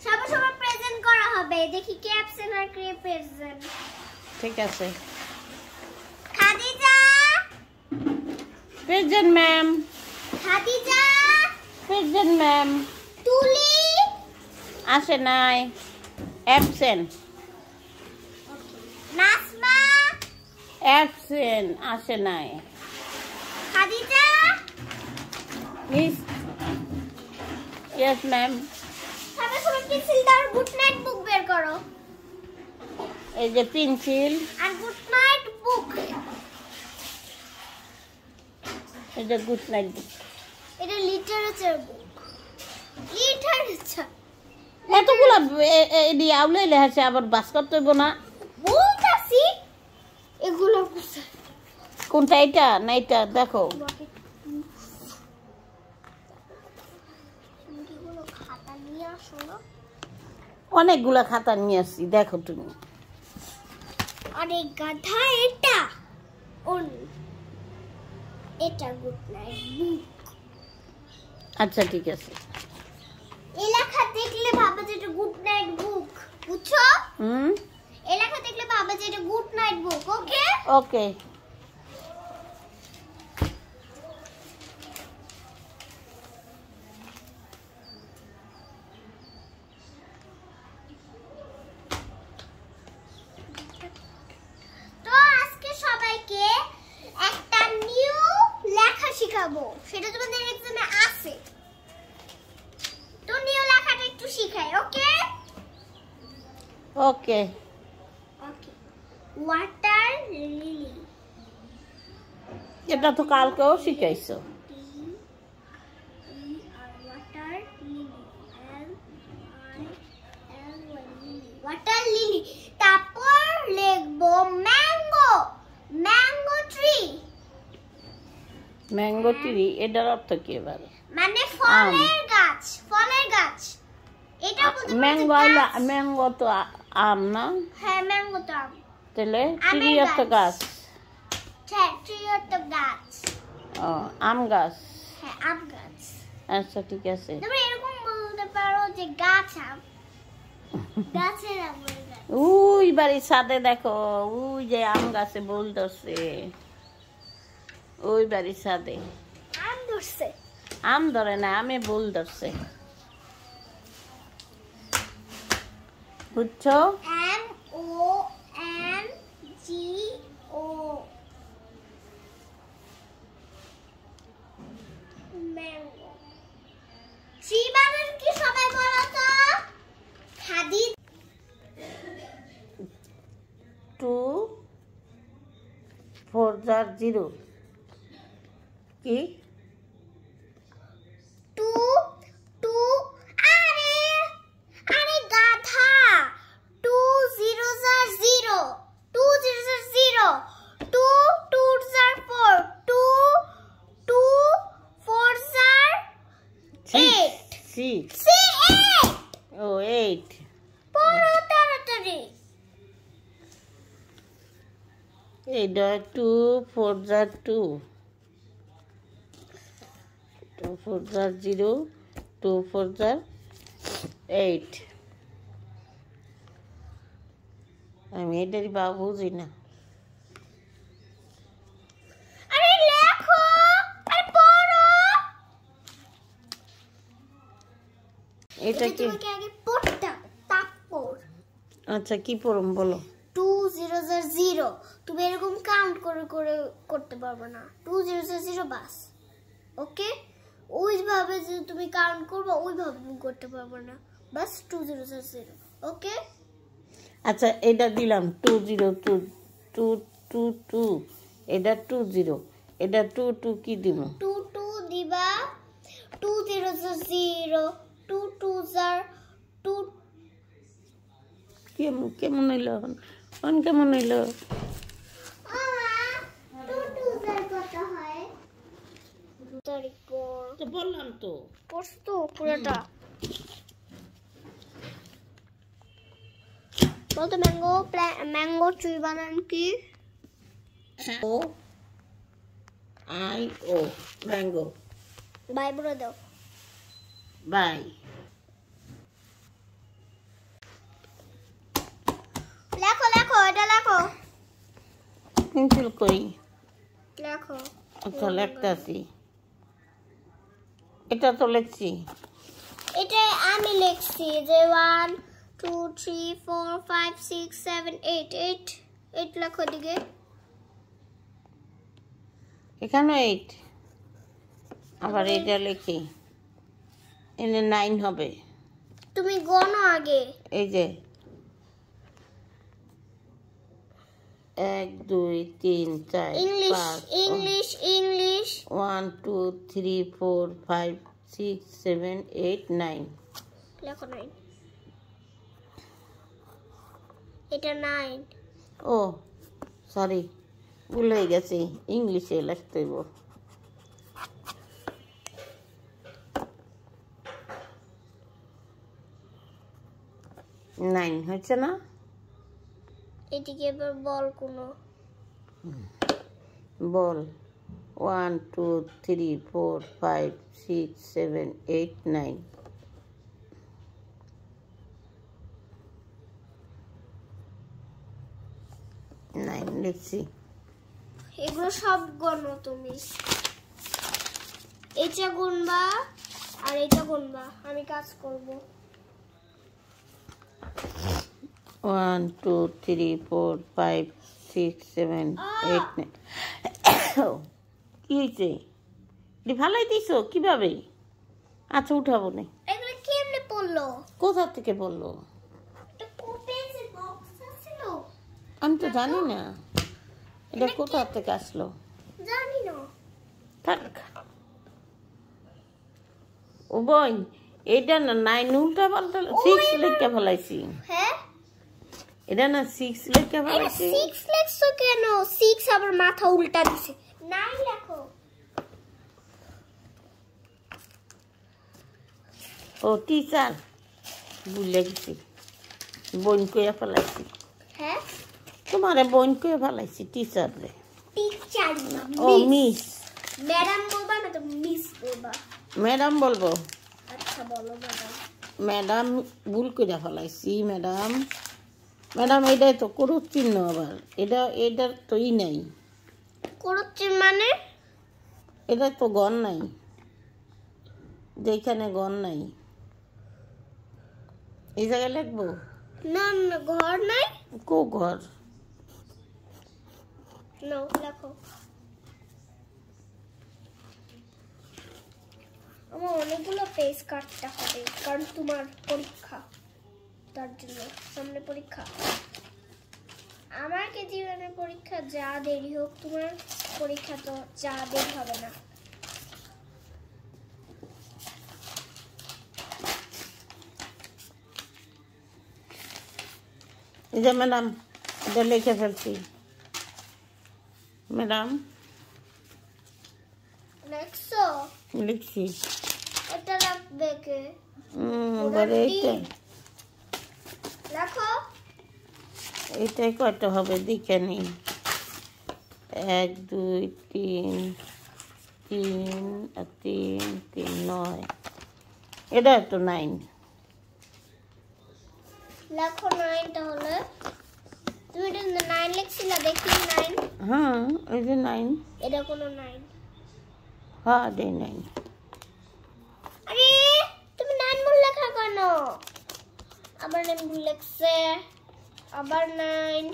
সবার সবার প্রেজেন্ট করা হবে, দেখি কে অ্যাবসেন্ট আর কে প্রেজেন্ট। ঠিক আছে। Khadija present ma'am. Khadija present ma'am. তুলি আসে নাই, অ্যাবসেন্ট। নাসমা অ্যাবসেন্ট, আসে নাই। Khadija miss yes ma'am. সবাই সবাই পেন্সিল দাও, গুড নাইট বুক বের করো। এই যে পেন্সিল আর গুড নাইট বুক, এই যে গুড নাইট বুক। এটা লিটারেচার বুক। লিটারেচার এতগুলা এডি আউলে লেখা আবার বাস করতে হইব না? বলতাছি এগুলো কোনটা, এটা না এটা? দেখো খাতা নিয়ে আসো না। অনেকগুলা খাতা নিয়ে আসছি, দেখো তুমি। আরে গাধা, এটা এটা গুড নাইট বুক। আচ্ছা ঠিক আছে। এই লেখা দেখলে ভাবে যে এটা গুড নাইট বুক, বুঝছো? এই লেখা দেখলে ভাবে যে এটা গুড নাইট বুক। ওকে ওকে। তো আজকে সবাইকে একটা নিউ লেখা শেখাবো, সেটা তোমাদের এক্সামে আছে। তো নিউ লেখাটা একটু শিখাই। ওকে ওকে। ওকে। ওয়াটার লিলি, এটা তো কালকেও শিখাইছো। Water lily, water lily. তারপর লিখবো mango, mango tree. Mango tree, এটার অর্থ কি এবার? মানে ফলের গাছ, ফলের গাছ। এটা বলতে ম্যাঙ্গো, ম্যাঙ্গো তো আম না? হ্যাঁ, ম্যাঙ্গো তো আম। তাহলে ট্রি অর্থ গাছ। হ্যাঁ, ট্রি অর্থ গাছ। ও, আম গাছ। হ্যাঁ, আম গাছ। আচ্ছা ঠিক আছে। তোমরা এরকম বলতে পারো যে গাছ আম, গাছের আমের গাছ। ওই বাড়ির ছাদে দেখো, ওই যে আম গাছে বল ধরছে, ওই বাড়ির ছাদে আম ধরছে। আম ধরে না, আমে বল ধরছে, বুঝছো? MONGO, mango. ট্রি বানান কি সবাই বলো তো? খাদি 2 4 0 কি? 2 2 আরে আরে গাধা, 2 0 0 2 0 0 2 2 4 2 2 4 8 6 See 8 ও 8 পড়ো তাড়াতাড়ি। এইটা 2 4 2 2 4 0 2 4 8। আমি এটারই বাবু বুঝি না। আরে লেখো, আরে পড়ো। এটা কি? তোমাকে আগে পড়তে হবে, তারপর। আচ্ছা কি পড়ম বলো? 2 0 0 তুমি এরকম কাউন্ট করে করে করতে পারবে না। 2 0 0 বাস। ওকে, ওইভাবে যে তুমি কাউন্ট করবে ওইভাবে তুমি করতে পারবে না, বাস 2 0 0। ওকে আচ্ছা এটা দিলাম 2 0 2 2 2 2, এটা 2 0, এটা 2 2 কি দিব? 2 2 দিবা, 2 0 0 2 2 2 কেমন হইলো? কেমন হইলো? 2 2 কত হয়? তারিখ পর তো বললাম তো, পড়ছ তো পুরোটা। বলতো ম্যাঙ্গো ট্রি বানান কি? ও আই ও ম্যাঙ্গো। বাই বলে দাও। বাই। লেখো লেখো, এটা লেখো। পেন্সিল কই? লেখো। আচ্ছা লেখতাছি। এটা তো লিখছি। এটা আমি লিখছি যে 1 2 3 4 5 6 7 8 8 8 লেখো দিকে। এখানে 8, আবার এটা লিখি, এনে 9 হবে। তুমি গণো আগে। এই যে 1 2 3 4 ইংলিশ 5 ইংলিশ ইংলিশ 1 2 3 4 5 6 7 8 9। লেখো 9। এটা 9। ও সরি, ভুল হয়ে গেছে, ইংলিশে লিখতে হইব। 9 হচ্ছে না? এদিকে এবার বল কোনো। বল 1 2 3 4 5 6 7 8 9। লিখছি। এগুলো সব গণো তুমি। এটা গুনবা আর এটা গুনবা, আমি কাজ করব। 1 2 3 4 5 6 7 8 9। কি হয়েছে? এটি ভালোই দিছো কিভাবে? আচ্ছা উঠাবো না। এগুলো কেমনে পড়লো? কোথা থেকে বললো? এটা পেন্সিল বক্স ছিল। আমি তো জানি না এটা কোথা থেকে আসলো। জানি না। থাক। ও বোন, এটা না 9 উল্টা পাল্টা 6 লিখে ফেলাইছি। হ্যাঁ, এটা না 6 লিখে এটা ফেলাইছি। 6 লেখছো কেন? 6 আবার মাথা উল্টা দিছে। 9 লেখো। ও টিচার, ভুলে গেছি, বোন কইয়া ফেলাইছি। হ্যাঁ, তোমারে বোন কইয়া ফেলাইছি টিচার রে। টিচার না, ও মিস। ম্যাডাম বলবা না তো মিস বলবা। ম্যাডাম বলবো। আচ্ছা বলো ম্যাডাম। ম্যাডাম ভুল কইরা ফেলাইছি ম্যাডাম। ম্যাডাম এটাই তো করুক চিহ্ন, আবার এটার তো ই নাই। করছি মানে? এটা তো গণ নাই, যেখানে গণ নাই এই জায়গায় লিখবো। না না, ঘর নাই। কো ঘর? নো লেখো। আমার অনেকগুলো পেজ কাটতে হবে কারণ তোমার পরীক্ষা, তার জন্য সামনে পরীক্ষা। আমার কি জীবনের পরীক্ষা যা দেরি হোক, তোমার পরীক্ষা তো যা দেরি হবে না। এই যে ম্যাডাম, এটা লিখে ফেলছি। ম্যাডাম লেখছো? লিখছি। এটা লাগবে কে? বলে এইটা, লেখো। এইটাই কয়টা হবে দেখে নিই। 1 2 3 3 আর 3 3 9। এটা তো 9। লেখো 9 তাহলে। তুমি এটা 9 লিখছিলা, দেখি 9। হ্যাঁ এই যে 9। এটা কোনো 9। হ্যাঁ দে 9। আরে তুমি 9 ভুল লেখা কেন? আবার 9 ভুল লেখছে, আবার 9।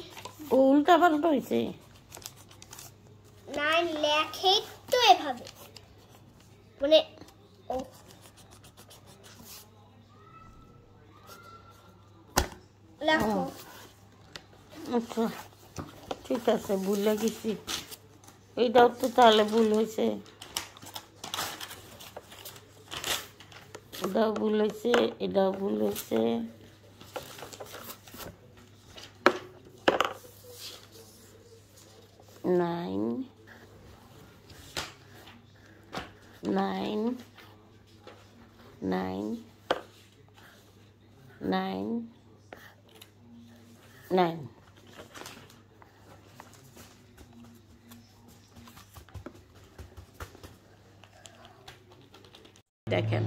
ও উল্টা পাল্টা হয়েছে। 9 লেখে তো এভাবে, মানে ও লেখো। আচ্ছা ঠিক আছে, ভুলে গেছি। এইটাও তো তাহলে ভুল হয়েছে, এটাও ভুল হয়েছে, এটাও ভুল হয়েছে। নাইন 9 9 9 9। দেখেন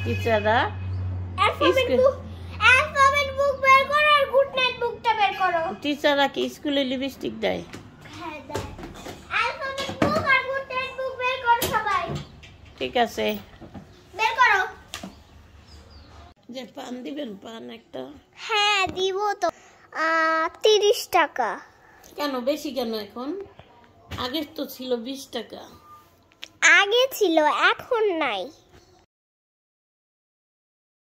টিচাররা অ্যালফাবেট বুক বের করো আর গুড নাইট বুকটা বের করো। টিচাররা কি স্কুলে লিপস্টিক দেয়? হ্যাঁ দেয়। অ্যালফাবেট বুক আর গুড নাইট বুক বের করো সবাই। ঠিক আছে, বের করো। যে পান দিবেন, পান একটা? হ্যাঁ দিব তো। 30 টাকা। কেন বেশি কেন এখন? আগে তো ছিল 20 টাকা। আগে ছিল, এখন নাই।